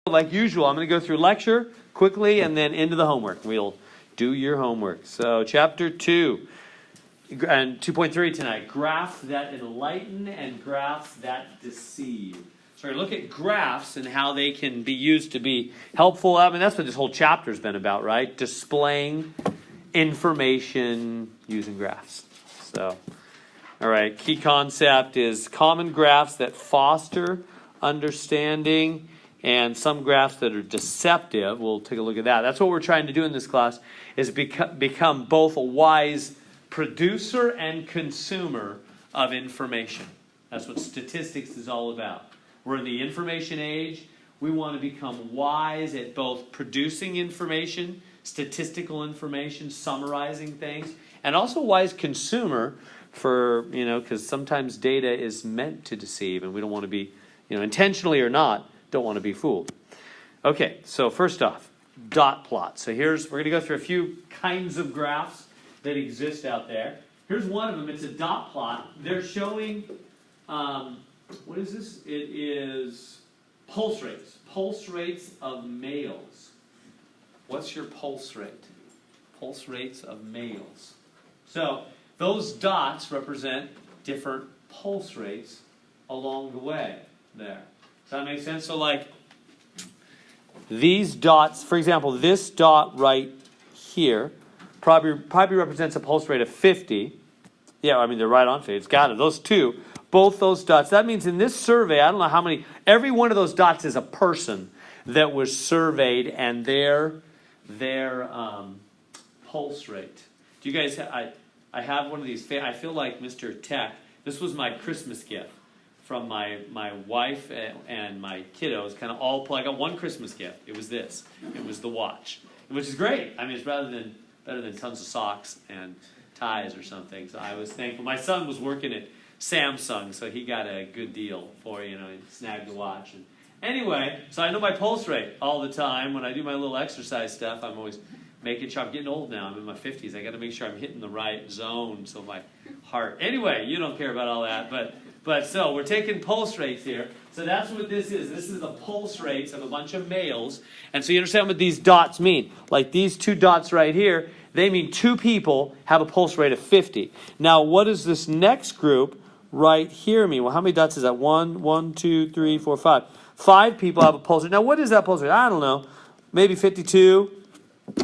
Like usual, I'm going to go through lecture quickly and then into the homework. We'll do your homework. So chapter 2 and 2.3 tonight. Graphs that enlighten and graphs that deceive. So we're going to look at graphs and how they can be used to be helpful. I mean, that's what this whole chapter has been about, right? Displaying information using graphs. So, all right, key concept is common graphs that foster understanding and some graphs that are deceptive. We'll take a look at that. That's what we're trying to do in this class, is become both a wise producer and consumer of information. That's what statistics is all about. We're in the information age. We want to become wise at both producing information, statistical information, summarizing things, and also wise consumer for, because sometimes data is meant to deceive, and we don't want to be, intentionally or not, don't want to be fooled. Okay, so first off, dot plot. So we're going to go through a few kinds of graphs that exist out there. Here's one of them. It's a dot plot. They're showing, what is this? It is pulse rates. Pulse rates of males. What's your pulse rate? Pulse rates of males. So those dots represent different pulse rates along the way there. Does that make sense? So like these dots, for example, this dot right here probably represents a pulse rate of 50. Yeah, I mean, they're right on 50. It's got it. Those two, both those dots. That means in this survey, I don't know how many, every one of those dots is a person that was surveyed and their pulse rate. Do you guys, I have one of these, I feel like Mr. Tech. This was my Christmas gift from my wife and my kiddos, kind of all, I got one Christmas gift. It was this. It was the watch, which is great. I mean, it's better than tons of socks and ties or something. So I was thankful. My son was working at Samsung, so he got a good deal for, he snagged the watch. And anyway, so I know my pulse rate all the time. When I do my little exercise stuff, I'm always making sure. I'm getting old now. I'm in my 50s. I got to make sure I'm hitting the right zone so my heart. Anyway, you don't care about all that, but so we're taking pulse rates here. So that's what this is. This is the pulse rates of a bunch of males. And so you understand what these dots mean. Like these two dots right here, they mean two people have a pulse rate of 50. Now, what does this next group right here mean? Well, how many dots is that? 1, 2, 3, 4, 5. 5 people have a pulse rate. Now, what is that pulse rate? I don't know. Maybe 52.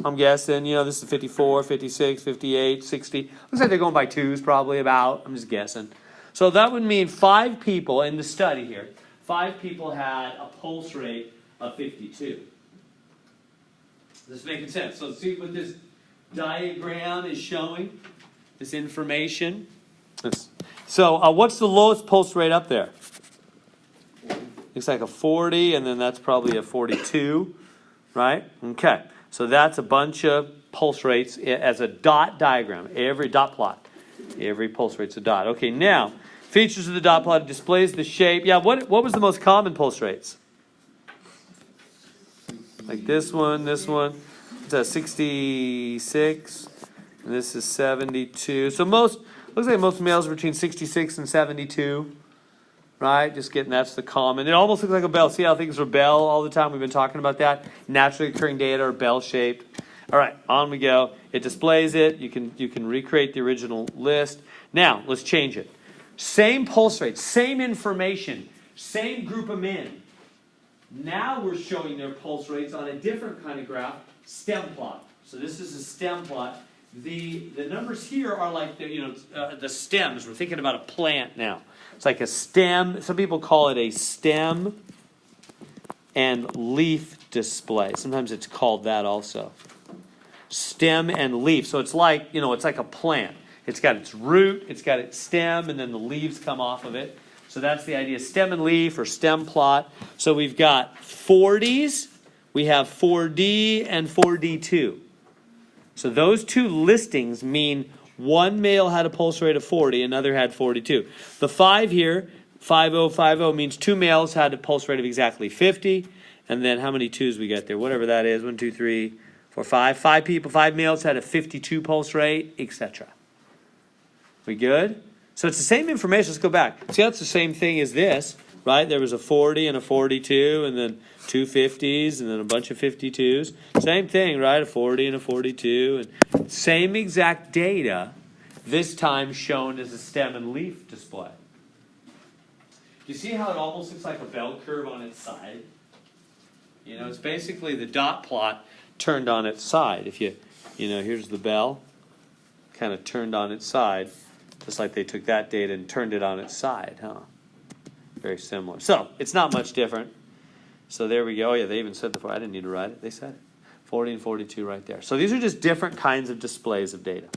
I'm guessing. This is 54, 56, 58, 60. Looks like they're going by twos probably about. I'm just guessing. So that would mean 5 people in the study here. 5 people had a pulse rate of 52. This is making sense. So see what this diagram is showing? This information. So what's the lowest pulse rate up there? Looks like a 40, and then that's probably a 42, right? Okay. So that's a bunch of pulse rates as a dot diagram. Every dot plot. Every pulse rate's a dot. Okay, now, features of the dot plot. It displays the shape. Yeah, what was the most common pulse rates? Like this one. It's a 66. And this is 72. So looks like most males are between 66 and 72. Right? Just getting, that's the common. It almost looks like a bell. See how things are bell all the time? We've been talking about that. Naturally occurring data are bell-shaped. All right, on we go. It displays it. You can recreate the original list. Now, let's change it. Same pulse rate, same information, same group of men. Now we're showing their pulse rates on a different kind of graph, stem plot. So this is a stem plot. The numbers here are like the stems. We're thinking about a plant now. It's like a stem. Some people call it a stem and leaf display. Sometimes it's called that also. Stem and leaf. So it's like, it's like a plant. It's got its root, it's got its stem, and then the leaves come off of it. So that's the idea, stem and leaf or stem plot. So we've got 40s, we have 4D and 4D2. So those two listings mean one male had a pulse rate of 40, another had 42. The 5 here, 5050, means 2 males had a pulse rate of exactly 50. And then how many 2s we got there? Whatever that is, 1, 2, 3, 4, 5. 5 people, 5 males had a 52 pulse rate, etc. We good? So it's the same information. Let's go back. See how it's the same thing as this. right? There was a 40 and a 42, and then two 50s, and then a bunch of 52s. Same thing, right? A 40 and a 42. And same exact data, this time shown as a stem and leaf display. Do you see how it almost looks like a bell curve on its side? You know, it's basically the dot plot turned on its side. If you know, here's the bell, kind of turned on its side, just like they took that data and turned it on its side, huh? Very similar. So, it's not much different. So there we go. Oh, yeah, they even said I didn't need to write it. They said it. 40 and 42 right there. So these are just different kinds of displays of data.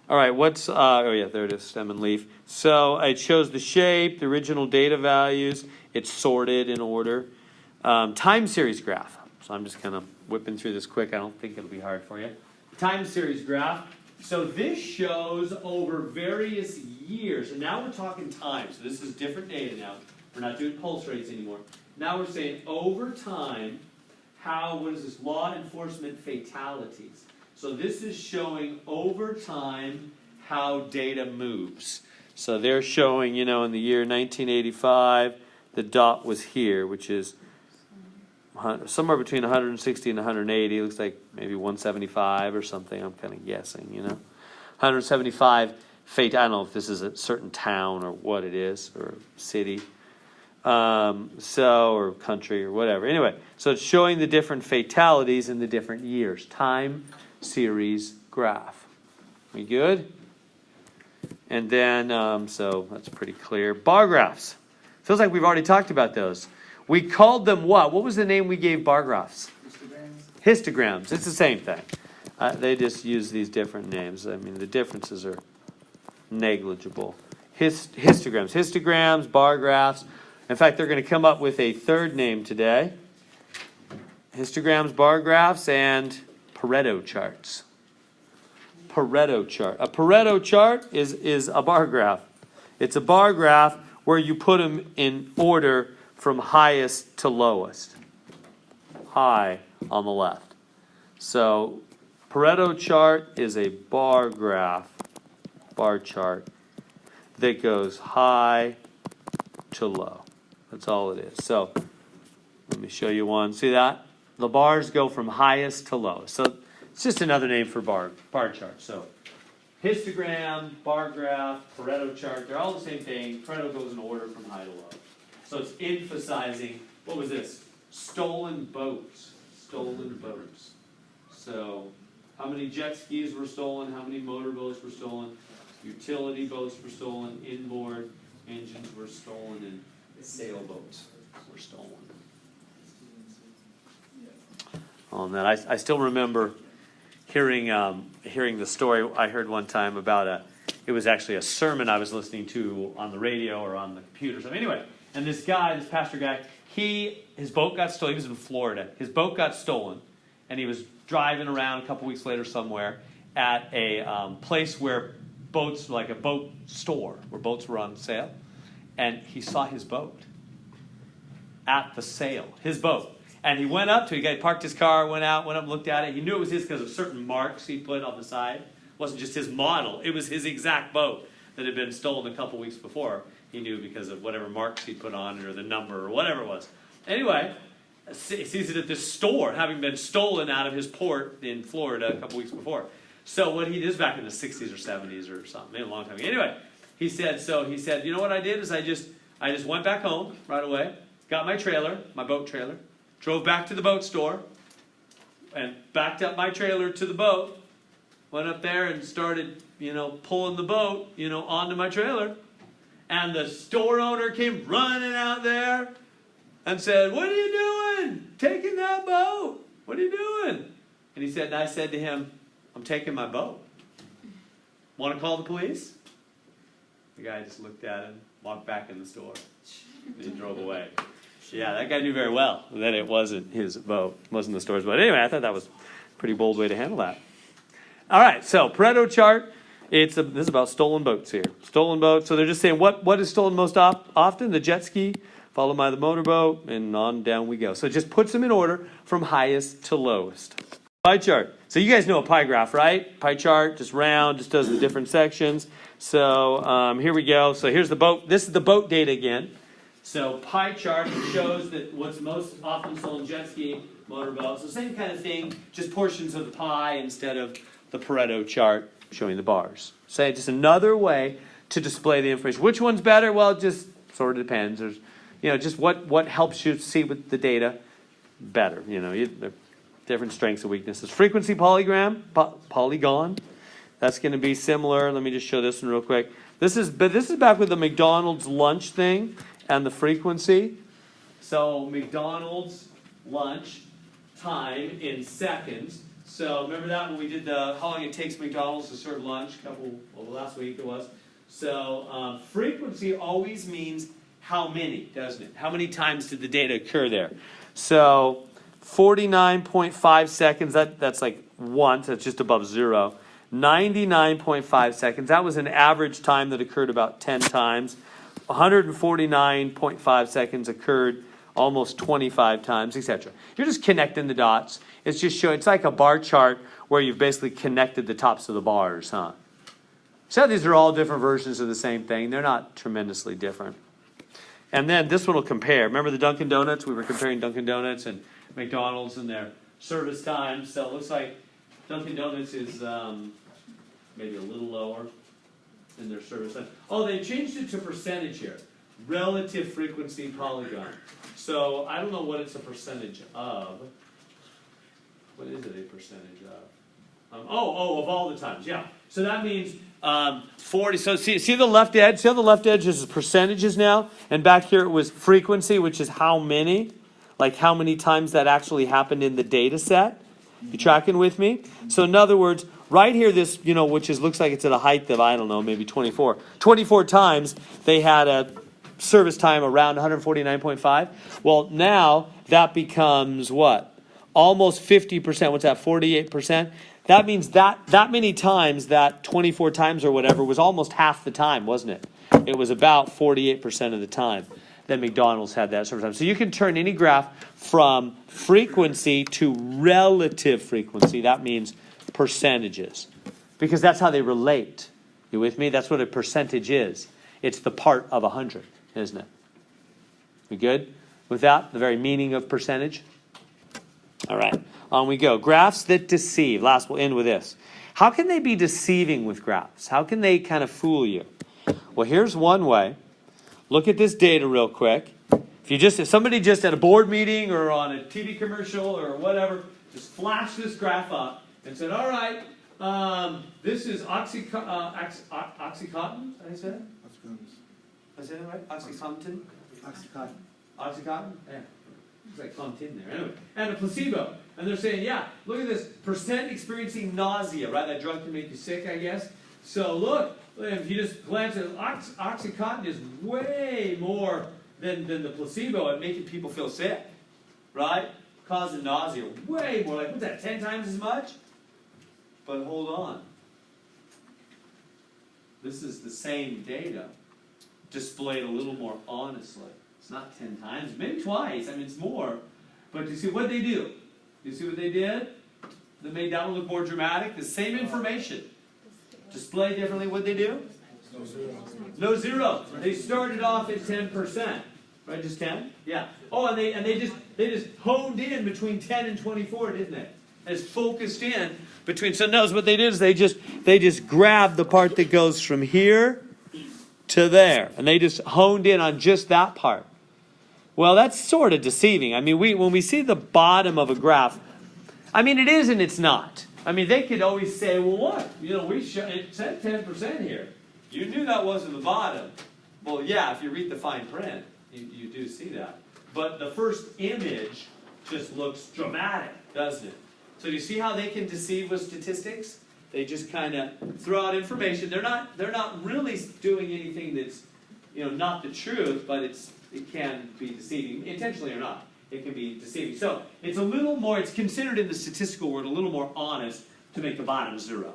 All right, oh yeah, there it is, stem and leaf. So it shows the shape, the original data values. It's sorted in order. Time series graph. So I'm just kind of whipping through this quick. I don't think it'll be hard for you. Time series graph. So this shows over various years. And now we're talking time. So this is different data now. We're not doing pulse rates anymore. Now we're saying over time, what is this? Law enforcement fatalities. So this is showing over time how data moves. So they're showing, in the year 1985, the dot was here, which is somewhere between 160 and 180. It looks like maybe 175 or something. I'm kind of guessing, 175 I don't know if this is a certain town or what it is, or city. Or country or whatever. Anyway, so it's showing the different fatalities in the different years. Time series graph. We good? And then, so that's pretty clear. Bar graphs. Feels like we've already talked about those. We called them what? What was the name we gave bar graphs? Histograms. Histograms. It's the same thing. They just use these different names. I mean, the differences are negligible. Histograms. Histograms, bar graphs. In fact, they're going to come up with a third name today. Histograms, bar graphs, and Pareto charts. Pareto chart. A Pareto chart is a bar graph. It's a bar graph where you put them in order from highest to lowest. High on the left. So, Pareto chart is a bar graph, bar chart, that goes high to low. That's all it is. So, let me show you one. See that? The bars go from highest to lowest. So, it's just another name for bar chart. So, histogram, bar graph, Pareto chart, they're all the same thing. Pareto goes in order from high to low. So, it's emphasizing, what was this? Stolen boats. Stolen boats. So, how many jet skis were stolen? How many motorboats were stolen? Utility boats were stolen. Inboard engines were stolen. And sailboats were stolen. On that, I still remember hearing the story I heard one time about it was actually a sermon I was listening to on the radio or on the computer. So anyway, and this pastor guy, his boat got stolen. He was in Florida. His boat got stolen, and he was driving around a couple weeks later somewhere at a place where boats, like a boat store, where boats were on sale, and he saw his boat at the sale. His boat. And he went up to it. He parked his car, went up and looked at it. He knew it was his because of certain marks he put on the side. It wasn't just his model. It was his exact boat that had been stolen a couple weeks before. He knew because of whatever marks he put on it or the number or whatever it was. Anyway, he sees it at this store, having been stolen out of his port in Florida a couple weeks before. So what he did is back in the 60s or 70s or something, maybe a long time ago. Anyway, he said, you know what I did is I just went back home right away, got my trailer, my boat trailer, drove back to the boat store, and backed up my trailer to the boat, went up there and started, pulling the boat, onto my trailer. And the store owner came running out there and said, "What are you doing? Taking that boat? What are you doing?" And I said to him, "I'm taking my boat. Want to call the police?" The guy just looked at him, walked back in the store, and he drove away. Yeah, that guy knew very well that it wasn't his boat, wasn't the store's boat. Anyway, I thought that was a pretty bold way to handle that. All right, so Pareto chart. This is about stolen boats here. Stolen boats. So they're just saying what is stolen most often? The jet ski, followed by the motorboat, and on down we go. So it just puts them in order from highest to lowest. Pie chart. So you guys know a pie graph, right? Pie chart, just round, just does the different sections. So here we go. So here's the boat. This is the boat data again. So pie chart shows that what's most often sold in jet ski, motorboat. So same kind of thing, just portions of the pie instead of the Pareto chart showing the bars. So just another way to display the information. Which one's better? Well, it just sort of depends. There's, just what helps you see with the data better. Different strengths and weaknesses. Frequency polygon. That's going to be similar. Let me just show this one real quick. This is back with the McDonald's lunch thing and the frequency. So McDonald's lunch time in seconds. So remember that when we did how long it takes McDonald's to serve lunch last week it was. So frequency always means how many, doesn't it? How many times did the data occur there? So 49.5 seconds, that's like once, that's just above 0. 99.5 seconds, that was an average time that occurred about 10 times. 149.5 seconds occurred almost 25 times, etc. You're just connecting the dots. It's just showing, it's like a bar chart where you've basically connected the tops of the bars, huh? So these are all different versions of the same thing. They're not tremendously different. And then this one will compare. Remember the Dunkin' Donuts? We were comparing Dunkin' Donuts and McDonald's and their service times. So it looks like Dunkin' Donuts is maybe a little lower in their service time. Oh, they changed it to percentage here. Relative frequency polygon. So I don't know what it's a percentage of. What is it a percentage of? Of all the times, yeah. So that means 40. So see the left edge? See how the left edge is percentages now? And back here it was frequency, which is how many. Like how many times that actually happened in the data set. You tracking with me? So in other words, right here, this, which looks like it's at a height of, I don't know, maybe 24. 24 times they had a service time around 149.5. Well, now that becomes what? Almost 50%. What's that, 48%? That means that many times, that 24 times or whatever, was almost half the time, wasn't it? It was about 48% of the time that McDonald's had that service time. So you can turn any graph from frequency to relative frequency. That means percentages. Because that's how they relate. You with me? That's what a percentage is. It's the part of 100, isn't it? We good with that? The very meaning of percentage? All right. On we go. Graphs that deceive. Last, we'll end with this. How can they be deceiving with graphs? How can they kind of fool you? Well, here's one way. Look at this data real quick. If somebody just at a board meeting or on a TV commercial or whatever, just flash this graph up and said, all right, this is Oxycontin. Did I say that? I said it right? Oxycontin? Oxycontin? Yeah. It's like Contin there. Anyway, and a placebo. And they're saying, yeah, look at this. Percent experiencing nausea, right? That drug can make you sick, I guess. So look, if you just glance at Oxycontin is way more than the placebo at making people feel sick, right? Causing nausea, way more. Like, what's that, 10 times as much? But hold on. This is the same data, displayed a little more honestly. It's not 10 times, maybe twice. I mean, it's more. But do you see what they do? You see what they did? They made that one look more dramatic. The same information, displayed differently. What they do? No zero. No zero. They started off at 10%, right? Just 10. Yeah. Oh, and they just honed in between 10 and 24, didn't they? They just focused in between. So notice what they did is they just grabbed the part that goes from here to there, and they just honed in on just that part. Well, that's sort of deceiving. I mean, when we see the bottom of a graph, I mean, it is and it's not. I mean, they could always say, well, look, it said 10% here. You knew that wasn't the bottom. Well, yeah, if you read the fine print, you do see that. But the first image just looks dramatic, doesn't it? So do you see how they can deceive with statistics? They just kind of throw out information. They're not really doing anything that's, not the truth, but it can be deceiving, intentionally or not. It can be deceiving. So it's a little more, it's considered in the statistical world a little more honest to make the bottom zero.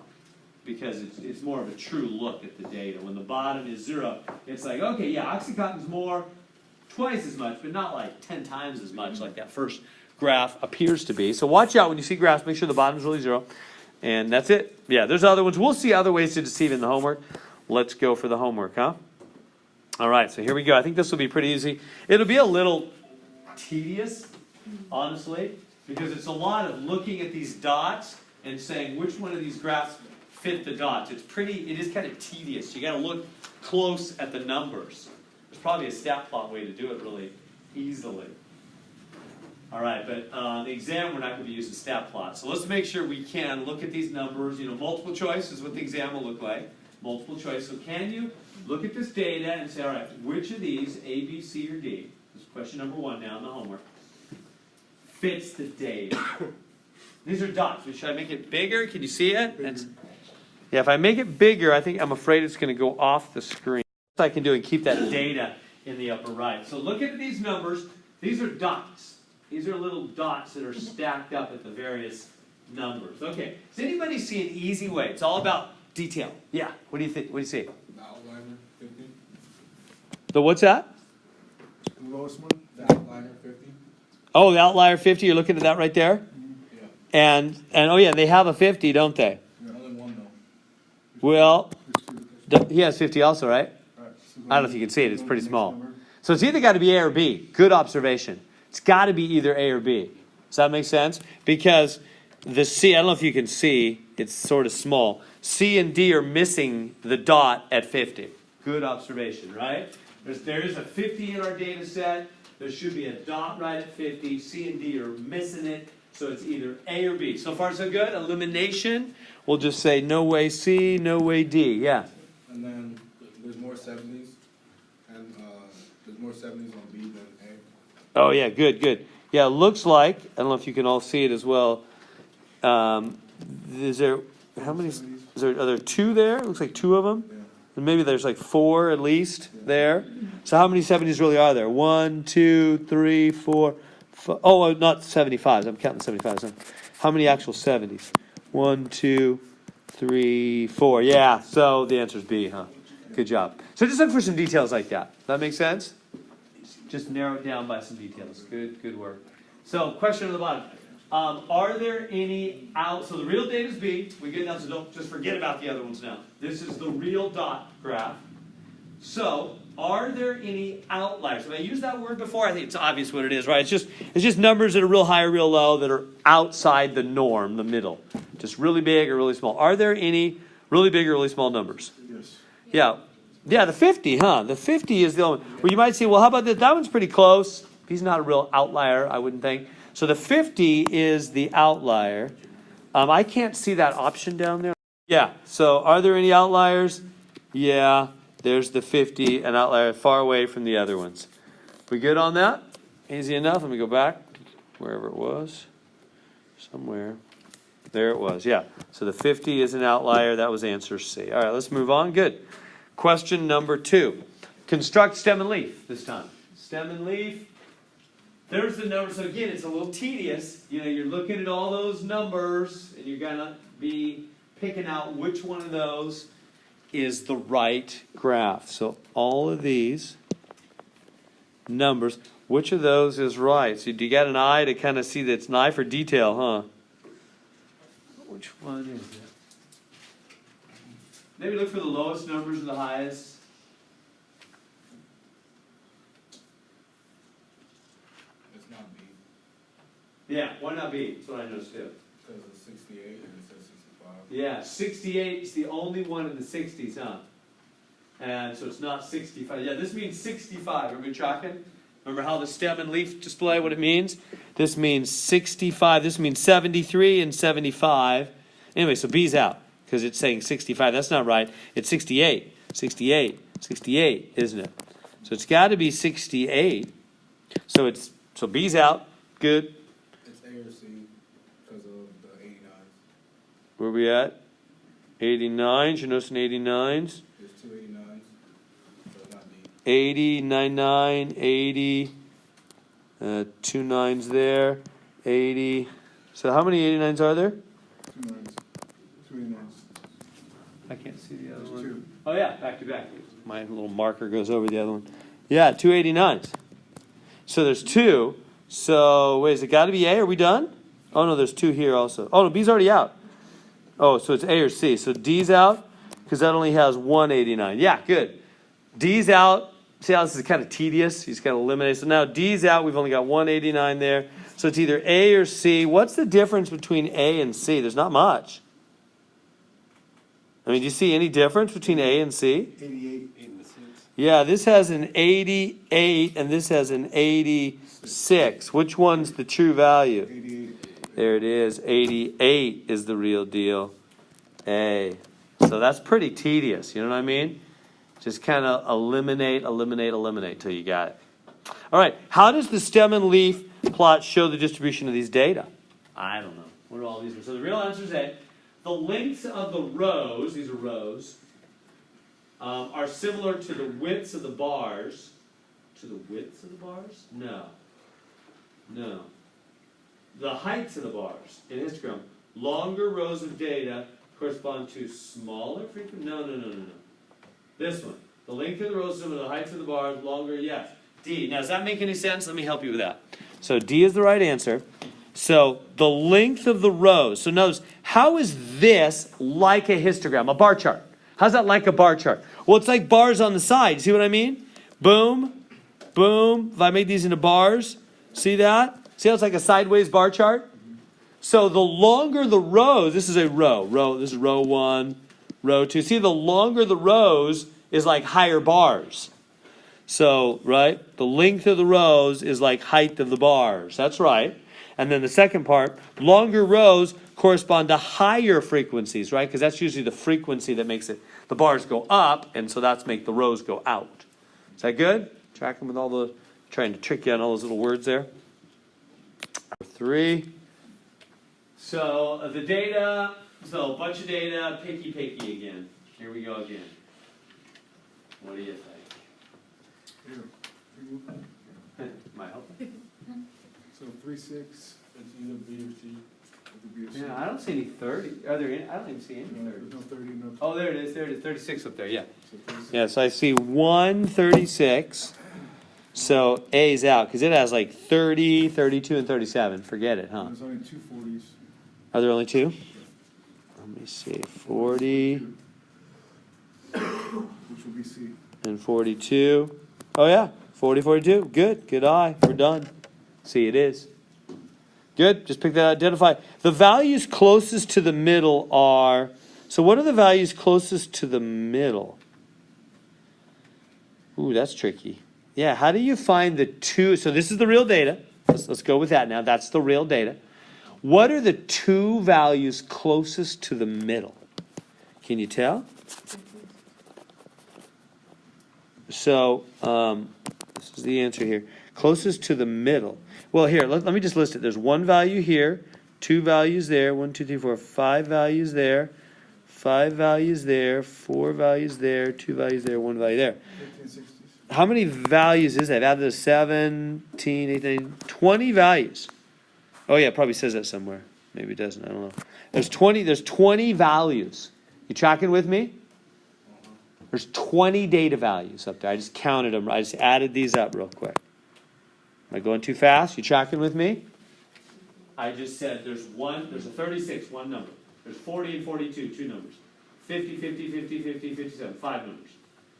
Because it's more of a true look at the data. When the bottom is zero, it's like, okay, yeah, Oxycontin's more, twice as much, but not like 10 times as much like that first graph appears to be. So watch out when you see graphs, make sure the bottom's really zero. And that's it. Yeah, there's other ones. We'll see other ways to deceive in the homework. Let's go for the homework, huh? All right, so here we go. I think this will be pretty easy. It'll be a little tedious, honestly, because it's a lot of looking at these dots and saying which one of these graphs fit the dots. It is kind of tedious. You got to look close at the numbers. There's probably a stat plot way to do it really easily. All right, but the exam, we're not going to be using stat plots. So let's make sure we can look at these numbers. Multiple choice is what the exam will look like. Multiple choice. So can you look at this data and say, all right, which of these, A, B, C, or D, this is question number 1 now in the homework, fits the data? These are dots. Should I make it bigger? Can you see it? Yeah, if I make it bigger, I'm afraid it's going to go off the screen. What I can do and keep that data in the upper right. So look at these numbers. These are dots. These are little dots that are stacked up at the various numbers. Okay, does anybody see an easy way? It's all about detail. Yeah, what do you think? What do you see? The outliner 50. The what's that? The lowest one? The outliner 50. Oh, the outlier 50. You're looking at that right there? Yeah. And oh yeah, they have a 50, don't they? Yeah, only one though. Well, There's 2. he has 50 also, right? Alright, so I don't know if you can see it. It's pretty small. number. So it's either got to be A or B. Good observation. It's got to be either A or B. Does that make sense? Because the C, I don't know if you can see, it's sort of small. C and D are missing the dot at 50. Good observation, right? There is a 50 in our data set. There should be a dot right at 50. C and D are missing it. So it's either A or B. So far so good. Elimination. We'll just say no way C, no way D. Yeah. And then there's more 70s. And there's more 70s on B than A. Oh yeah, good. Yeah, it looks like, I don't know if you can all see it as well. Is there, how many, are there 2 there? It looks like 2 of them. Yeah. And maybe there's like 4 at least there. So how many 70s really are there? 1, 2, 3, 4, 5. Oh, not 75s. I'm counting 75s. How many actual 70s? 1, 2, 3, 4. Yeah, so the answer is B, huh? Good job. So just look for some details like that. Does that make sense? Just narrow it down by some details. Good work. So question on the bottom. Are there any so the real data is B. We get now, so don't just forget about the other ones now. This is the real dot graph. So are there any outliers? Have I used that word before? I think it's obvious what it is, right? It's just numbers that are real high or real low that are outside the norm, the middle. Just really big or really small. Are there any really big or really small numbers? Yes. Yeah. Yeah, the 50, huh? The 50 is the only one. Well, you might say, well, how about this? That one's pretty close. He's not a real outlier, I wouldn't think. So the 50 is the outlier. I can't see that option down there. Yeah, so are there any outliers? Yeah, there's the 50, an outlier far away from the other ones. We good on that? Easy enough. Let me go back wherever it was. Somewhere. There it was, yeah. So the 50 is an outlier. That was answer C. All right, let's move on. Good. Question number 2. Construct stem and leaf this time. Stem and leaf. There's the number. So again, it's a little tedious. You're looking at all those numbers, and you're going to be picking out which one of those is the right graph. So all of these numbers, which of those is right? So do you got an eye to kind of see that it's an eye for detail, huh? Which one is it? Maybe look for the lowest numbers or the highest. It's not B. Yeah, why not B? That's what I noticed too. Because it's 68 and it says 65. Yeah, 68 is the only one in the 60s, huh? And so it's not 65. Yeah, this means 65. Are we tracking? Remember how the stem and leaf display, what it means? This means 65. This means 73 and 75. Anyway, so B's out because it's saying 65. That's not right. It's 68. 68. 68, isn't it? So it's got to be 68. So B's out. Good. It's A or C because of the 89s. Where are we at? 89s. You're noticing 89s. There's 2 89s, but not D. 80, 99, 80. 2 9s there. 80. So how many 89s are there? 2 9s. 2 89s. I can't see the other There's one. 2. Oh yeah, back to back. My little marker goes over the other one. Yeah, 2 89s. So there's 2. So wait, has it got to be A? Are we done? Oh no, there's 2 here also. Oh no, B's already out. Oh, so it's A or C. So D's out because that only has 1 89. Yeah, good. D's out. See how this is kind of tedious? He's kind of eliminated. So now D's out. We've only got 189 there. So it's either A or C. What's the difference between A and C? There's not much. I mean, do you see any difference between A and C? 88, 8 and 6. Yeah, this has an 88 and this has an 86. Which one's the true value? 88. There it is. 88 is the real deal. A. So that's pretty tedious. You know what I mean? Just kind of eliminate till you got it. All right. How does the stem and leaf plot show the distribution of these data? I don't know. What are all these? So the real answer is A. The lengths of the rows, these are rows, are similar to the widths of the bars. To the widths of the bars? No. No. The heights of the bars in histogram. Longer rows of data correspond to smaller frequency. No. This one. The length of the rows is similar to the heights of the bars. Longer, yes. D. Now, does that make any sense? Let me help you with that. So D is the right answer. So the length of the rows. So notice, how is this like a histogram, a bar chart? How's that like a bar chart? Well, it's like bars on the side. See what I mean? Boom, boom. If I make these into bars, see that? See how it's like a sideways bar chart? So the longer the rows, this is a row. This is row 1, row 2. See, the longer the rows is like higher bars. So, right, the length of the rows is like height of the bars. That's right. And then the second part, longer rows correspond to higher frequencies, right? Because that's usually the frequency that makes the bars go up, and so that's make the rows go out. Is that good? Tracking with all the, trying to trick you on all those little words there. 3. So the data, so a bunch of data, picky again. Here we go again. What do you think? Might help. So 3, 6, it's either B or C. Yeah, I don't see any 30. Are there any? I don't even see any 30. There's no 30, no. Oh, there it is. 36 up there, yeah. So 36. Yeah, so I see 136. So A's out, because it has like 30, 32, and 37. Forget it, huh? There's only 2 40s. Are there only 2? Let me see. 40 Which will be C. and 42. Oh, yeah. 40, 42. Good eye. We're done. See, it is. Good. Just pick that, identify. The values closest to the middle are, so what are the values closest to the middle? Ooh, that's tricky. Yeah, how do you find the 2? So this is the real data. Let's go with that now. That's the real data. What are the 2 values closest to the middle? Can you tell? So, this is the answer here. Closest to the middle. Well, here, let me just list it. There's 1 value here, 2 values there, 1, 2, 3, 4, 5 values there, 5 values there, 4 values there, 2 values there, 1 value there. 15, 60s. How many values is that? I've added 17, 18, 20 values. Oh, yeah, it probably says that somewhere. Maybe it doesn't. I don't know. There's 20 values. You tracking with me? There's 20 data values up there. I just counted them. I just added these up real quick. Am I going too fast? You tracking with me? I just said there's a 36, 1 number. There's 40 and 42, 2 numbers. 50, 50, 50, 50, 57, 5 numbers.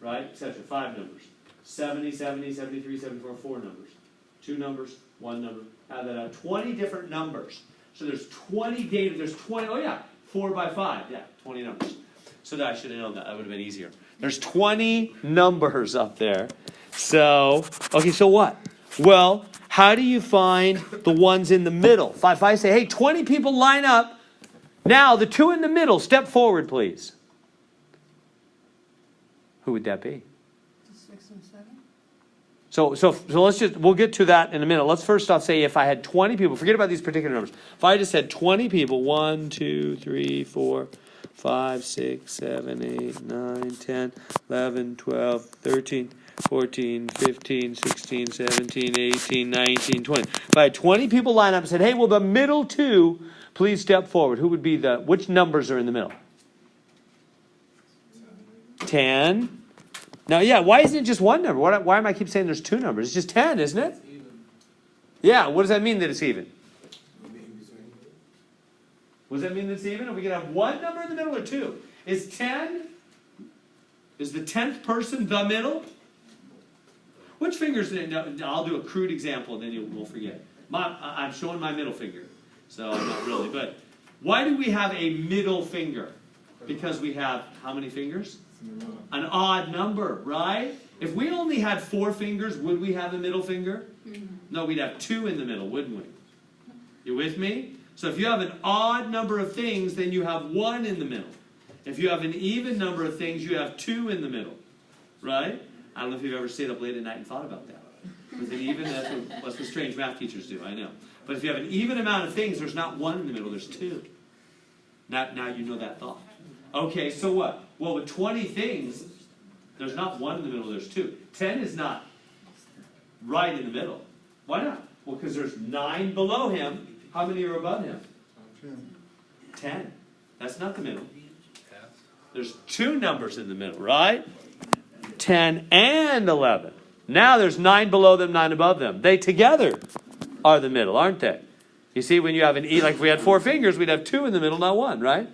Right? Etc. 5 numbers. 70, 70, 73, 74, 4 numbers. 2 numbers, 1 number. Add that up. 20 different numbers. So there's 20 data. There's 20. Oh, yeah. 4 by 5. Yeah, 20 numbers. So I should have known that. That would have been easier. There's 20 numbers up there. So, okay, so what? Well, how do you find the ones in the middle? If I say, hey, 20 people line up. Now, the 2 in the middle, step forward, please. Who would that be? 6 and 7. So let's we'll get to that in a minute. Let's first off say if I had 20 people, forget about these particular numbers. If I just had 20 people, 1, 2, 3, 4, 5, 6, 7, 8, 9, 10, 11, 12, 13, 14, 15, 16, 17, 18, 19, 20. If I had 20 people line up and said, hey, well, the middle 2, please step forward. Who would be which numbers are in the middle? 10. Now, yeah, why isn't it just 1 number? Why am I keep saying there's 2 numbers? It's just 10, isn't it? Yeah, what does that mean that it's even? What does that mean that it's even? Are we going to have 1 number in the middle or 2? Is the 10th person the middle? Which fingers? I'll do a crude example, and then you won't forget. I'm showing my middle finger, so I'm not really. But why do we have a middle finger? Because we have how many fingers? An odd number, right? If we only had 4 fingers, would we have a middle finger? No, we'd have 2 in the middle, wouldn't we? You with me? So if you have an odd number of things, then you have 1 in the middle. If you have an even number of things, you have 2 in the middle, right? I don't know if you've ever stayed up late at night and thought about that. With an even, that's what strange math teachers do, I know. But if you have an even amount of things, there's not 1 in the middle, there's 2. Now you know that thought. Okay, so what? Well, with 20 things, there's not 1 in the middle, there's 2. 10 is not right in the middle. Why not? Well, because there's 9 below him. How many are above him? 10. That's not the middle. There's 2 numbers in the middle, right? 10 and 11. Now there's 9 below them, 9 above them. They together are the middle, aren't they? You see, when you have an like if we had 4 fingers, we'd have 2 in the middle, not 1, right?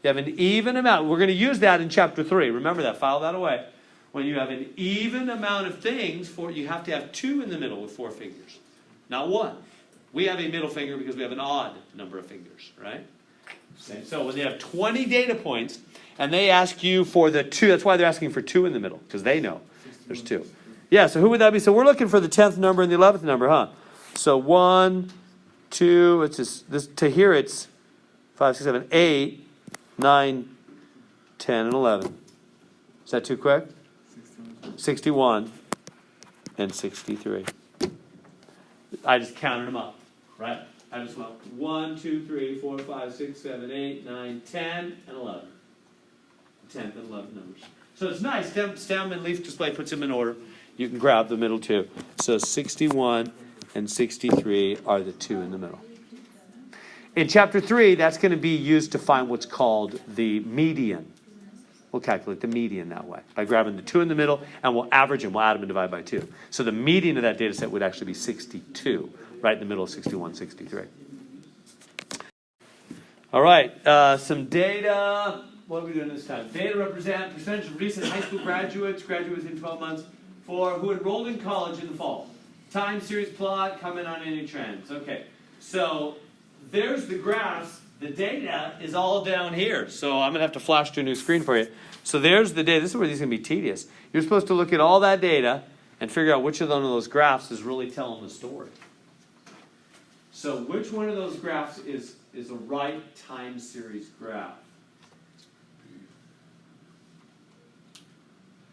You have an even amount. We're going to use that in chapter 3. Remember that. File that away. When you have an even amount of things, you have to have 2 in the middle with 4 fingers, not 1. We have a middle finger because we have an odd number of fingers, right? So when they have 20 data points, and they ask you for the 2, that's why they're asking for 2 in the middle, because they know there's 2. Yeah, so who would that be? So we're looking for the 10th number and the 11th number, huh? So 1, 2, it's just, this, to here it's 5, 6, 7, 8, 9, 10, and 11. Is that too quick? 61 and 63. I just counted them up, right? I just went 1, 2, 3, 4, 5, 6, 7, 8, 9, 10, and 11. 10th and 11th numbers. So it's nice. Stem and leaf display puts them in order. You can grab the middle 2. So 61 and 63 are the 2 in the middle. In chapter 3, that's going to be used to find what's called the median. We'll calculate the median that way by grabbing the 2 in the middle, and we'll average them. We'll add them and divide by 2. So the median of that data set would actually be 62, right in the middle of 61, 63. All right, some data. What are we doing this time? Data represent percentage of recent high school graduates within 12 months who enrolled in college in the fall. Time series plot, comment on any trends. Okay, so there's the graphs. The data is all down here. So I'm going to have to flash to a new screen for you. So there's the data. This is where these are going to be tedious. You're supposed to look at all that data and figure out which of those graphs is really telling the story. So which one of those graphs is a right time series graph?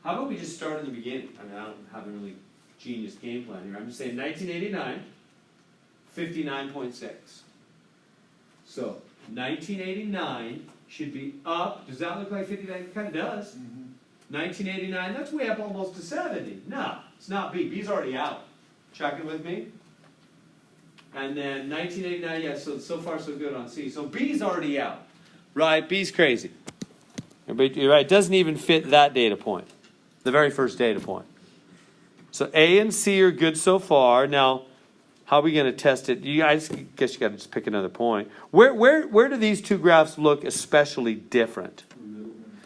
How about we just start in the beginning? I mean, I don't have a really genius game plan here. I'm just saying 1989, 59.6. So 1989 should be up. Does that look like 59? It kind of does. 1989, that's way up almost to 70. No, it's not B. B's already out. Checking with me? And then 1989, yeah, so far so good on C. So B's already out. Right, B's crazy. You're right, it doesn't even fit that data point. The very first data point. So A and C are good so far. Now, how are we going to test it? I guess you got to just pick another point. Where do these 2 graphs look especially different?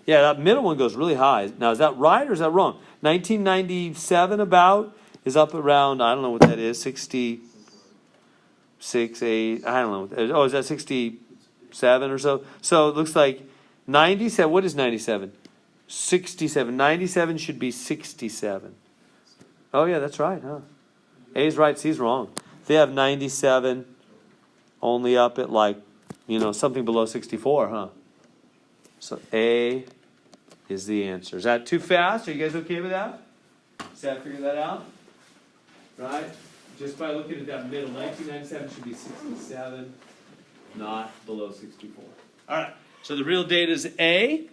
Yeah, that middle one goes really high. Now, is that right or is that wrong? 1997 about is up around, I don't know what that is, 66, 8, I don't know. Oh, is that 67 or so? So it looks like 97, what is 97? 67. 97 should be 67. Oh, yeah, that's right, huh? A's right, C's wrong. They have 97 only up at something below 64, huh? So A is the answer. Is that too fast? Are you guys okay with that? See how I figured that out? Right? Just by looking at that middle, 1997 should be 67, not below 64. All right, so the real data is A.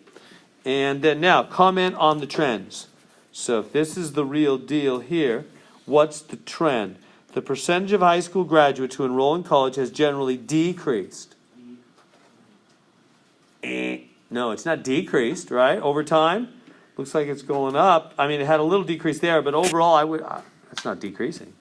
And then now, comment on the trends. So if this is the real deal here, what's the trend? The percentage of high school graduates who enroll in college has generally decreased. No, it's not decreased, right? Over time, looks like it's going up. I mean, it had a little decrease there, but overall, it's not decreasing,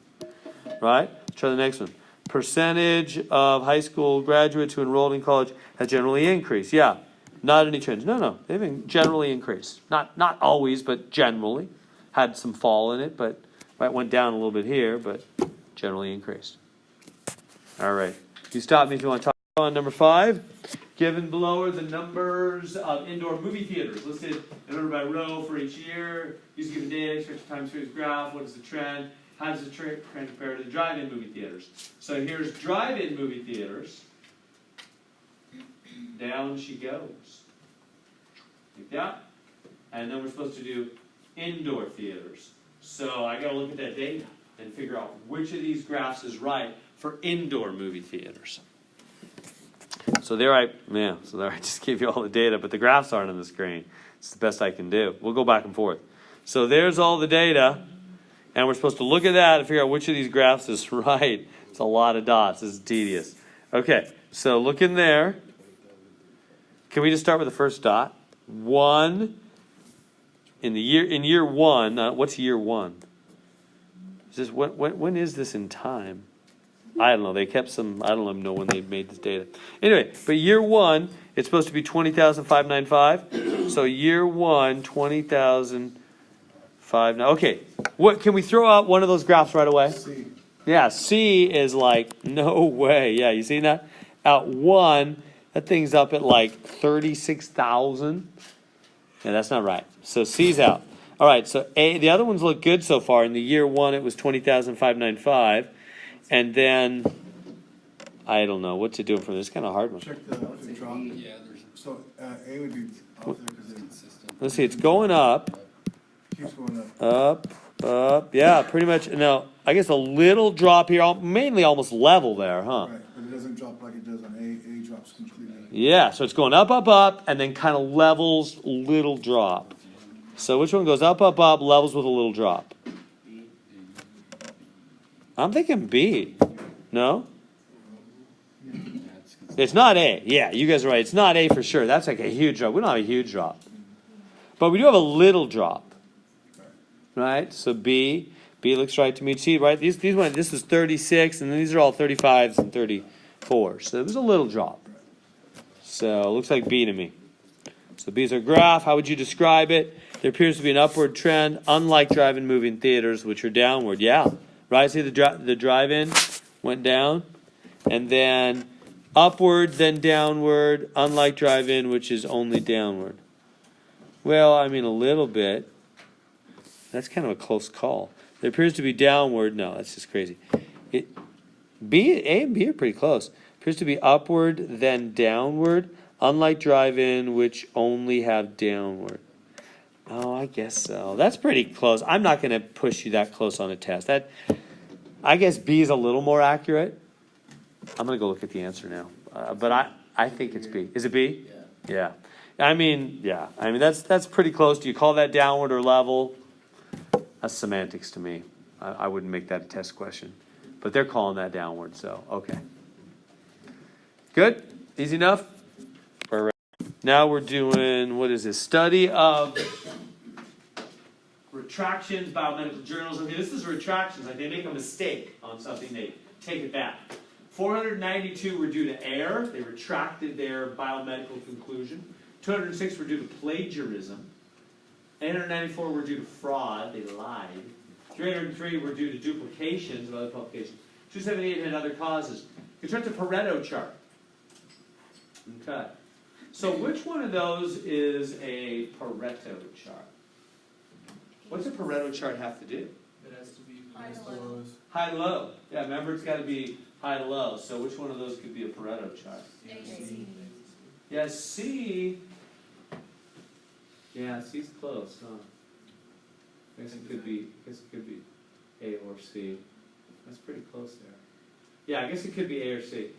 right? Try the next one. Percentage of high school graduates who enrolled in college has generally increased. Yeah. Not any trends. No. They've been generally increased. Not always, but generally. Had some fall in it, but Right, went down a little bit here, but generally increased. All right. You stop me if you want to talk on number 5. Given below are the numbers of indoor movie theaters listed in order by row for each year. Use given data, expected time series graph. What is the trend? How does the trend compare to the drive-in movie theaters? So here's drive-in movie theaters. Down she goes. Like that. And then we're supposed to do indoor theaters. So I got to look at that data and figure out which of these graphs is right for indoor movie theaters. So there I just gave you all the data, but the graphs aren't on the screen. It's the best I can do. We'll go back and forth. So there's all the data, and we're supposed to look at that and figure out which of these graphs is right. It's a lot of dots. This is tedious. Okay, so look in there. Can we just start with the first dot? 1 in year 1. What's year 1? Is this when is this in time? I don't know. They kept some. I don't know when they made this data. Anyway, but year 1, it's supposed to be 20,595. So year 1, 20,595. Okay, what can we throw out one of those graphs right away? C. Yeah, C is like no way. Yeah, you see that? Out 1, that thing's up at like 36,000. Yeah, that's not right. So C's out. All right. So A. The other ones look good so far. In the year 1, it was 20,595. And then, I don't know what's it doing from this. It's kind of a hard one. Check the drop. Yeah, So A would be up there because it's consistent. Let's see. It's going up. keeps going up. Up. Yeah, pretty much. No, I guess a little drop here. Mainly almost level there, huh? Right, but it doesn't drop like it does on A. A drops completely. Yeah, so it's going up, up, up, and then kind of levels, little drop. So which one goes up, up, up, levels with a little drop? I'm thinking B. No? It's not A. Yeah, you guys are right. It's not A for sure. That's like a huge drop. We don't have a huge drop. But we do have a little drop. Right? So B. B looks right to me. See, right? These went, this is 36, and then these are all 35s and 34s. So it was a little drop. So it looks like B to me. So B is our graph. How would you describe it? There appears to be an upward trend, unlike drive-in movie theaters, which are downward. Yeah. Right? See the drive-in went down, and then upward, then downward, unlike drive-in, which is only downward. Well, I mean, a little bit. That's kind of a close call. There appears to be downward. No, that's just crazy. A and B are pretty close. Appears to be upward, then downward, unlike drive-in, which only have downward. Oh, I guess so. That's pretty close. I'm not going to push you that close on a test. I guess B is a little more accurate. I'm going to go look at the answer now. But I think it's B. Is it B? Yeah. I mean, yeah. I mean, that's pretty close. Do you call that downward or level? That's semantics to me. I wouldn't make that a test question. But they're calling that downward, so okay. Good? Easy enough? Now we're doing, what is this? Study of retractions, biomedical journals. Okay, this is retractions. Like they make a mistake on something, they take it back. 492 were due to error. They retracted their biomedical conclusion. 206 were due to plagiarism. 894 were due to fraud. They lied. 303 were due to duplications of other publications. 278 had other causes. Construct a Pareto chart. Okay. So which one of those is a Pareto chart? What's a Pareto chart have to do? It has to be High to low. High to low. Yeah, remember it's got to be high to low. So which one of those could be a Pareto chart? AC. Yeah, C. Yeah, C's close, huh? I guess it could be A or C. That's pretty close there. Yeah, I guess it could be A or C.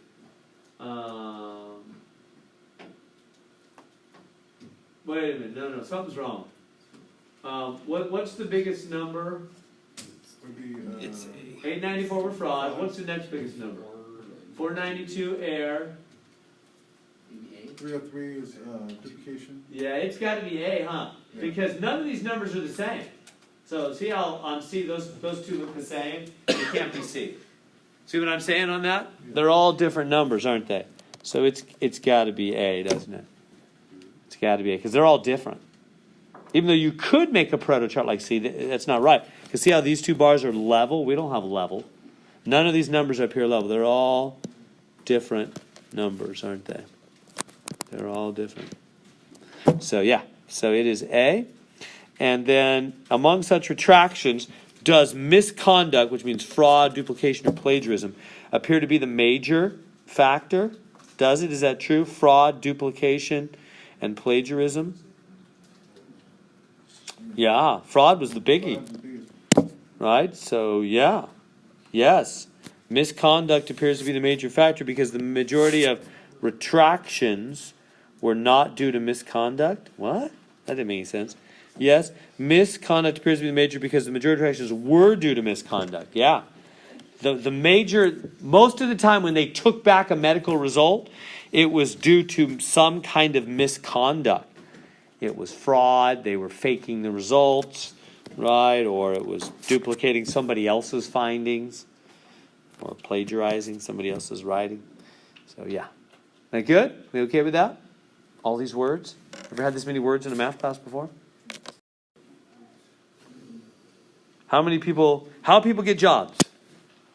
Wait a minute. No, something's wrong. What's the biggest number? Would be, It's 894 were fraud. What's the next biggest number? 492 error. 303 is duplication. Yeah, it's got to be A, huh? Yeah. Because none of these numbers are the same. So see how on C those two look the same? It can't be C. See what I'm saying on that? Yeah. They're all different numbers, aren't they? So it's got to be A, doesn't it? It's got to be A because they're all different. Even though you could make a Pareto chart like C, that's not right. Because see how these two bars are level? We don't have level. None of these numbers up here are level. They're all different numbers, aren't they? They're all different. So yeah, so it is A. And then among such retractions, does misconduct, which means fraud, duplication, or plagiarism, appear to be the major factor? Does it? Is that true? Fraud, duplication, and plagiarism? Yeah, fraud was the biggie. Right? So yeah. Yes. Misconduct appears to be the major factor because the majority of retractions were not due to misconduct. What? That didn't make any sense. Yes. Misconduct appears to be the major because the majority of retractions were due to misconduct. Yeah. The major, most of the time when they took back a medical result, it was due to some kind of misconduct. It was fraud, they were faking the results, right? Or it was duplicating somebody else's findings, or plagiarizing somebody else's writing. So yeah. That good? We okay with that? All these words? Ever had this many words in a math class before? How people get jobs?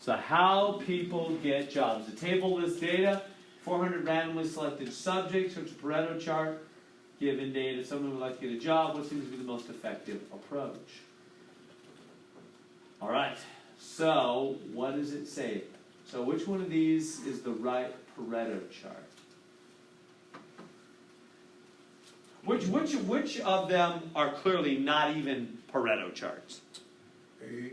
So how people get jobs. The table lists data, 400 randomly selected subjects, which is a Pareto chart. Given data, someone would like to get a job. What seems to be the most effective approach? All right. So what does it say? So which one of these is the right Pareto chart? Which of them are clearly not even Pareto charts? A.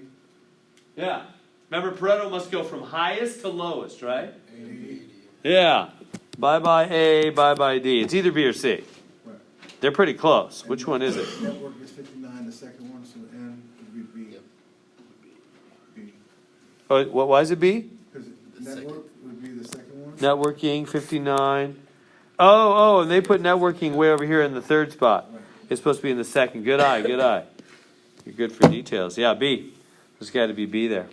Yeah. Remember, Pareto must go from highest to lowest, right? A. Yeah. Bye-bye A, bye-bye D. It's either B or C. Right. They're pretty close. Which one is it? Network is 59, the second one, so N would be B. B. Oh, why is it B? Because network would be the second one. Networking, 59. Oh, and they put networking way over here in the third spot. Right. It's supposed to be in the second. Good eye, good eye. You're good for details. Yeah, B. There's got to be B there.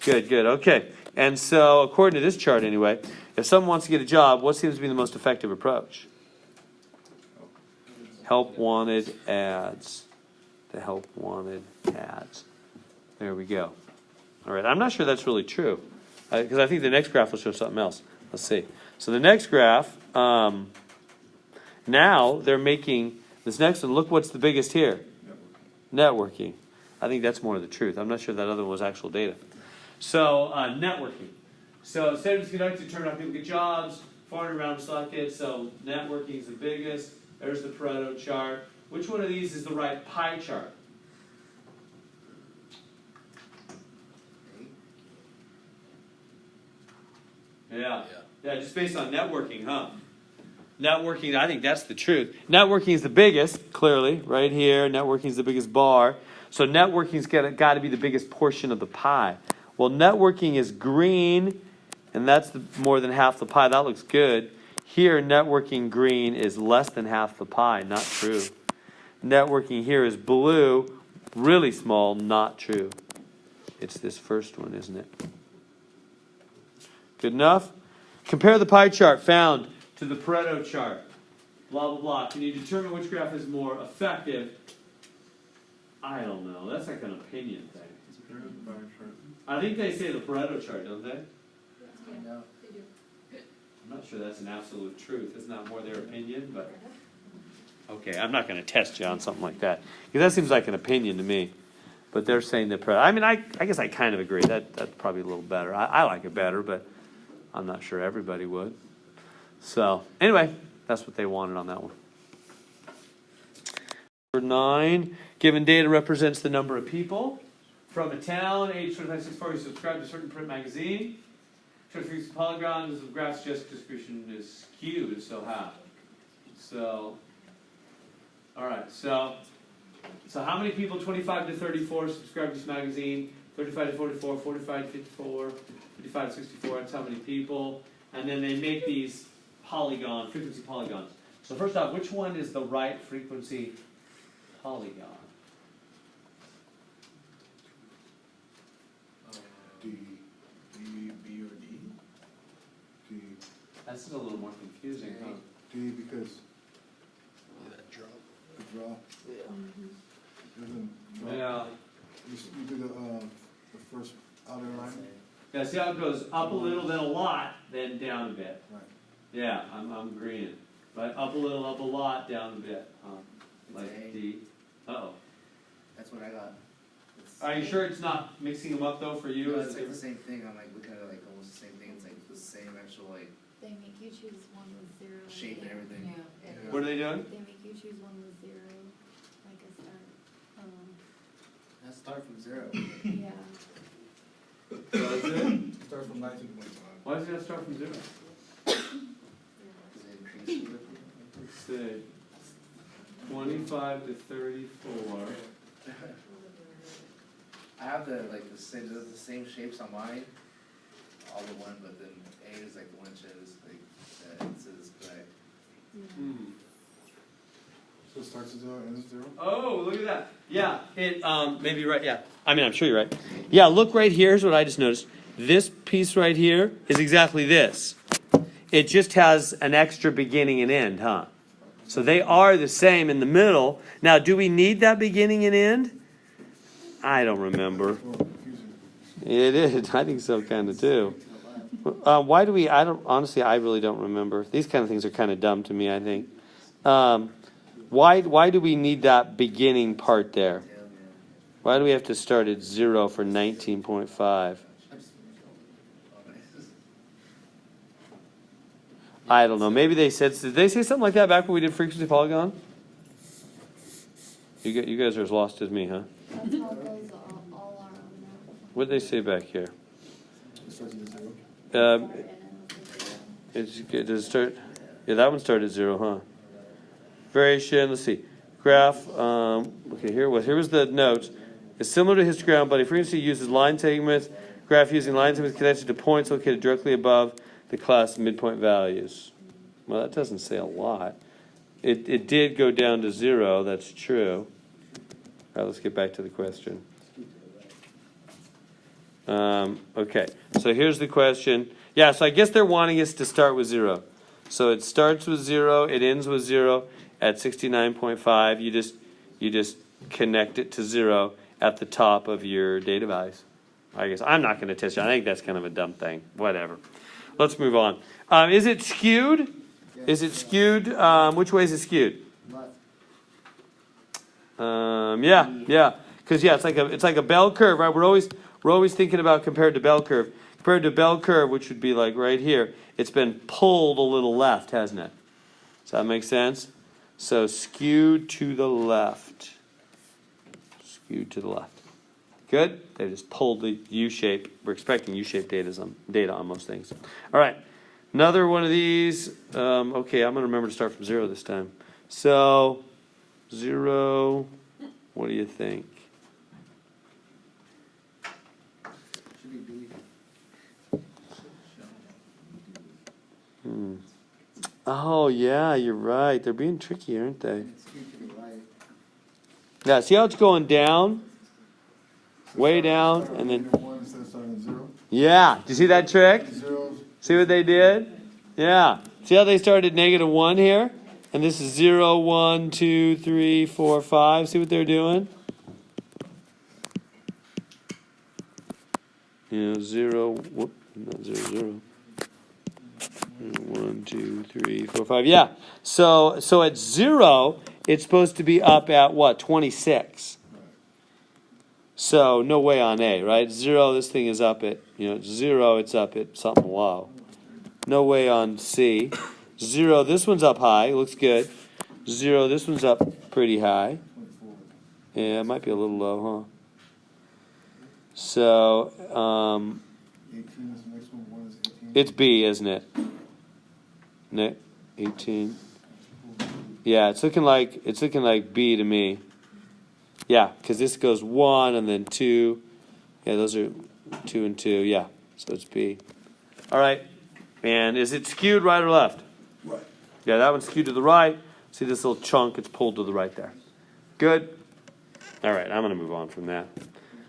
Good. Okay. And so, according to this chart anyway, if someone wants to get a job, what seems to be the most effective approach? Help wanted ads. The help wanted ads. There we go. All right. I'm not sure that's really true, because I think the next graph will show something else. Let's see. So the next graph, now they're making this next one. Look what's the biggest here. Networking. I think that's more of the truth. I'm not sure that other one was actual data. So networking. So studies conducted to determine how people get jobs. 400 round selected. So networking is the biggest. There's the Pareto chart. Which one of these is the right pie chart? Yeah, just based on networking, huh? Networking, I think that's the truth. Networking is the biggest, clearly, right here. Networking is the biggest bar. So networking's got to be the biggest portion of the pie. Well, networking is green, and that's more than half the pie. That looks good. Here, networking green is less than half the pie. Not true. Networking here is blue, really small. Not true. It's this first one, isn't it? Good enough? Compare the pie chart found to the Pareto chart. Blah, blah, blah. Can you determine which graph is more effective? I don't know. That's like an opinion thing. I think they say the Pareto chart, don't they? No. I'm not sure that's an absolute truth. It's not more their opinion, but... Okay, I'm not going to test you on something like that. Because that seems like an opinion to me. But they're saying the Pareto... I mean, I guess I kind of agree. That's probably a little better. I like it better, but I'm not sure everybody would. So, anyway, that's what they wanted on that one. Number 9, given data represents the number of people from a town, age 25-64, who subscribe to a certain print magazine. Fix polygons, the graph suggests distribution is skewed, so how? So, all right, so how many people, 25 to 34, subscribe to this magazine? 35 to 44, 45 to 54, 55 to 64, that's how many people. And then they make these frequency polygons. So first off, which one is the right frequency polygon? D, B, or D? D. That's a little more confusing, huh? D because draw. Yeah. You do the first outer line. Yeah, see how it goes up a little, then a lot, then down a bit. Right. Yeah, I'm agreeing. Right, up a little, up a lot, down a bit. Like A. D. Uh-oh. That's what I got. Are you sure it's not mixing them up though for you? No, Is it's it like the different? same thing. I'm like looking at it like almost the same thing. It's like the same actual like They make you choose one with zero. shape and everything. Yeah. What are they doing? They make you choose one with zero, like a start. Let's start from 0. Yeah. Does it? Start from 19.5. Why does it have to start from 0? Does it increase with it? Let's see. 25 to 34. I have the same shapes on mine, all the one, but then A is like the one it says like that it says correct. Hmm. So it starts at 0, ends at 0? Oh, look at that. Yeah, it maybe you're right. Yeah. I mean, I'm sure you're right. Yeah, look right here. Here's what I just noticed. This piece right here is exactly this. It just has an extra beginning and end, huh? So they are the same in the middle. Now, do we need that beginning and end? I don't remember. Oh, confusing. It is. I think so, kind of too. Why do we? I don't. Honestly, I really don't remember. These kind of things are kind of dumb to me, I think. Why do we need that beginning part there? Why do we have to start at 0 for 19.5? I don't know. Maybe they said. Did they say something like that back when we did frequency polygon? You guys are as lost as me, huh? That's how it goes all our own now. What did they say back here? It starts at 0. Start and end with zero. Does it start? Yeah, that one started at 0, huh? Variation. Let's see. Graph. Okay, here was the notes. It's similar to histogram, but a frequency uses line segments. Graph using line segments connected to points located directly above the class midpoint values. Well, that doesn't say a lot. It did go down to 0. That's true. All right, let's get back to the question. Okay, so here's the question. Yeah, so I guess they're wanting us to start with 0. So it starts with 0, it ends with 0 at 69.5. You just connect it to 0 at the top of your data values. I guess I'm not going to test you. I think that's kind of a dumb thing. Whatever. Let's move on. Is it skewed? Is it skewed? Which way is it skewed? Yeah. Because it's like a bell curve, right? We're always thinking about compared to bell curve. Compared to bell curve, which would be like right here, it's been pulled a little left, hasn't it? Does that make sense? So skewed to the left. Skewed to the left. Good? They just pulled the U-shape. We're expecting U-shaped data on most things. All right. Another one of these. Okay, I'm going to remember to start from 0 this time. So 0, what do you think? Oh, yeah, you're right. They're being tricky, aren't they? Yeah, see how it's going down? Way down, and then... 1 instead of starting at 0. Yeah, do you see that trick? 0. See what they did? Yeah. See how they started -1 here? And this is 0, 1, 2, 3, 4, 5. See what they're doing? 0, whoop, not 0, 0. 1, 2, 3, 4, 5. Yeah. So at 0, it's supposed to be up at what? 26. So no way on A, right? 0, this thing is up at 0. It's up at something low. No way on C. 0, this one's up high. Looks good. 0, this one's up pretty high. Yeah, it might be a little low, huh? So 18 is the next one. 1 is 18. it's B, isn't it? 18. Yeah, it's looking like B to me. Yeah, because this goes 1 and then 2. Yeah, those are 2 and 2. Yeah, so it's B. All right. And is it skewed right or left? Right. Yeah, that one's skewed to the right. See this little chunk? It's pulled to the right there. Good. All right, I'm going to move on from that.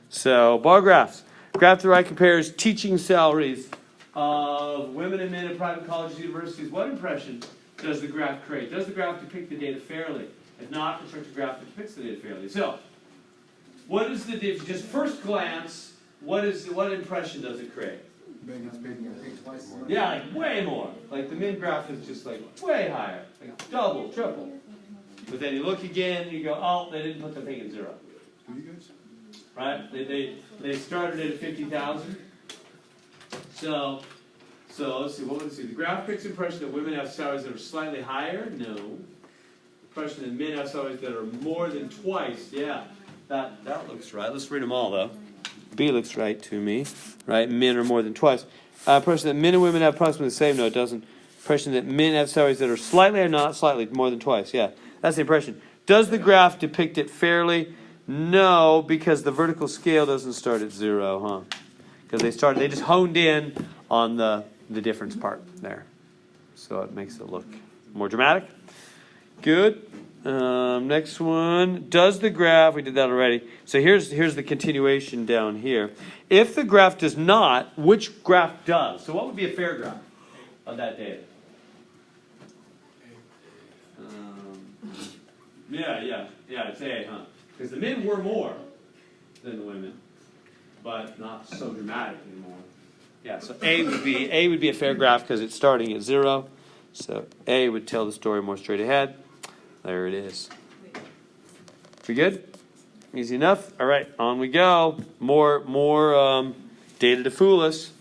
So, bar graphs. Graph to the right compares teaching salaries of women and men at private colleges and universities. What impression does the graph create? Does the graph depict the data fairly? If not, construct a graph that depicts the data fairly. So, what is the difference? Just first glance, what impression does it create? Ben gets paid more. Yeah, like way more. Like the min graph is just like way higher, like double, triple. But then you look again, and you go, oh, they didn't put the thing at 0. Do you guys? Right? They started it at 50,000. So let's see. What would it see? The graph picks impression that women have salaries that are slightly higher. No. Impression that men have salaries that are more than twice. Yeah, that looks right. Let's read them all though. B looks right to me. Right? Men are more than twice. Impression that men and women have approximately the same. No, it doesn't. Impression that men have salaries that are slightly or not slightly more than twice. Yeah, that's the impression. Does the graph depict it fairly? No, because the vertical scale doesn't start at 0, huh? Because they just honed in on the difference part there. So it makes it look more dramatic. Good. Next one. Does the graph, we did that already. So here's the continuation down here. If the graph does not, which graph does? So what would be a fair graph of that data? Yeah, it's A, huh? Because the men were more than the women, but not so dramatic anymore. Yeah, so A would be a fair graph because it's starting at 0. So A would tell the story more straight ahead. There it is. We good? Easy enough? All right, on we go. More data to fool us.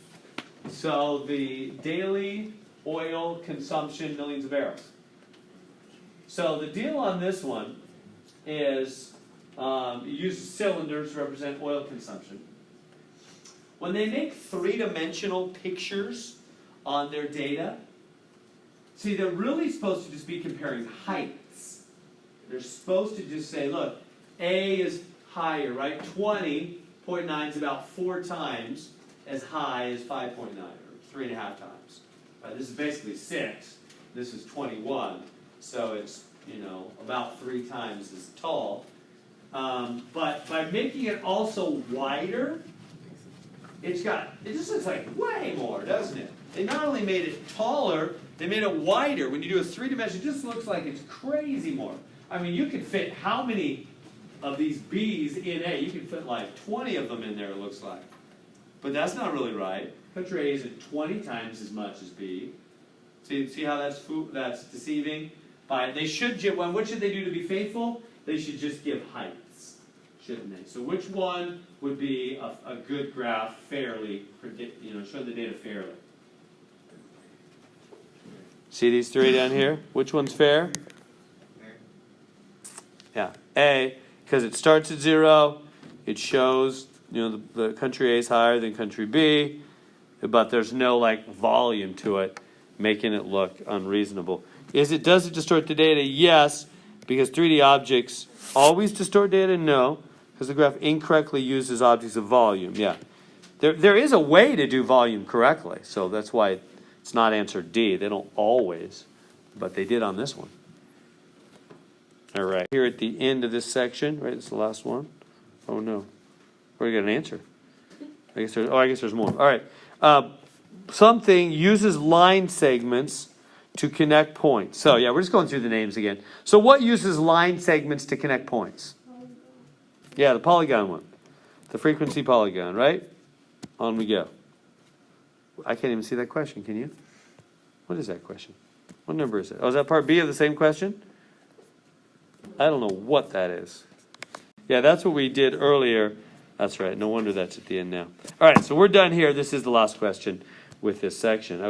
So the daily oil consumption, millions of barrels. So the deal on this one is it uses cylinders to represent oil consumption. When they make three-dimensional pictures on their data, see, they're really supposed to just be comparing heights. They're supposed to just say, look, A is higher, right? 20.9 is about 4 times as high as 5.9, or 3.5 times. Right? This is basically 6. This is 21. So it's, about 3 times as tall. But by making it also wider, it just looks like way more, doesn't it? They not only made it taller, they made it wider. When you do a 3-dimension, it just looks like it's crazy more. I mean, you could fit how many of these B's in A? You could fit like 20 of them in there, it looks like. But that's not really right. Country A is at 20 times as much as B. See how that's deceiving? What should they do to be faithful? They should just give heights, shouldn't they? So which one would be a good graph fairly, show the data fairly? See these 3 down here? Which one's fair? Yeah, A, because it starts at 0. It shows, the country A is higher than country B, but there's no volume to it, making it look unreasonable. Does it distort the data? Yes, because 3D objects always distort data? No, because the graph incorrectly uses objects of volume. Yeah, there is a way to do volume correctly, so that's why it's not answer D. They don't always, but they did on this one. All right, here at the end of this section, right? It's the last one. Oh no, where you got an answer? I guess there's more. All right, something uses line segments to connect points. So yeah, we're just going through the names again. So what uses line segments to connect points? Yeah, the polygon one. The frequency polygon, right? On we go. I can't even see that question, can you? What is that question? What number is it? Oh, is that part B of the same question? I don't know what that is. Yeah, that's what we did earlier. That's right. No wonder that's at the end now. All right, so we're done here. This is the last question with this section. Okay.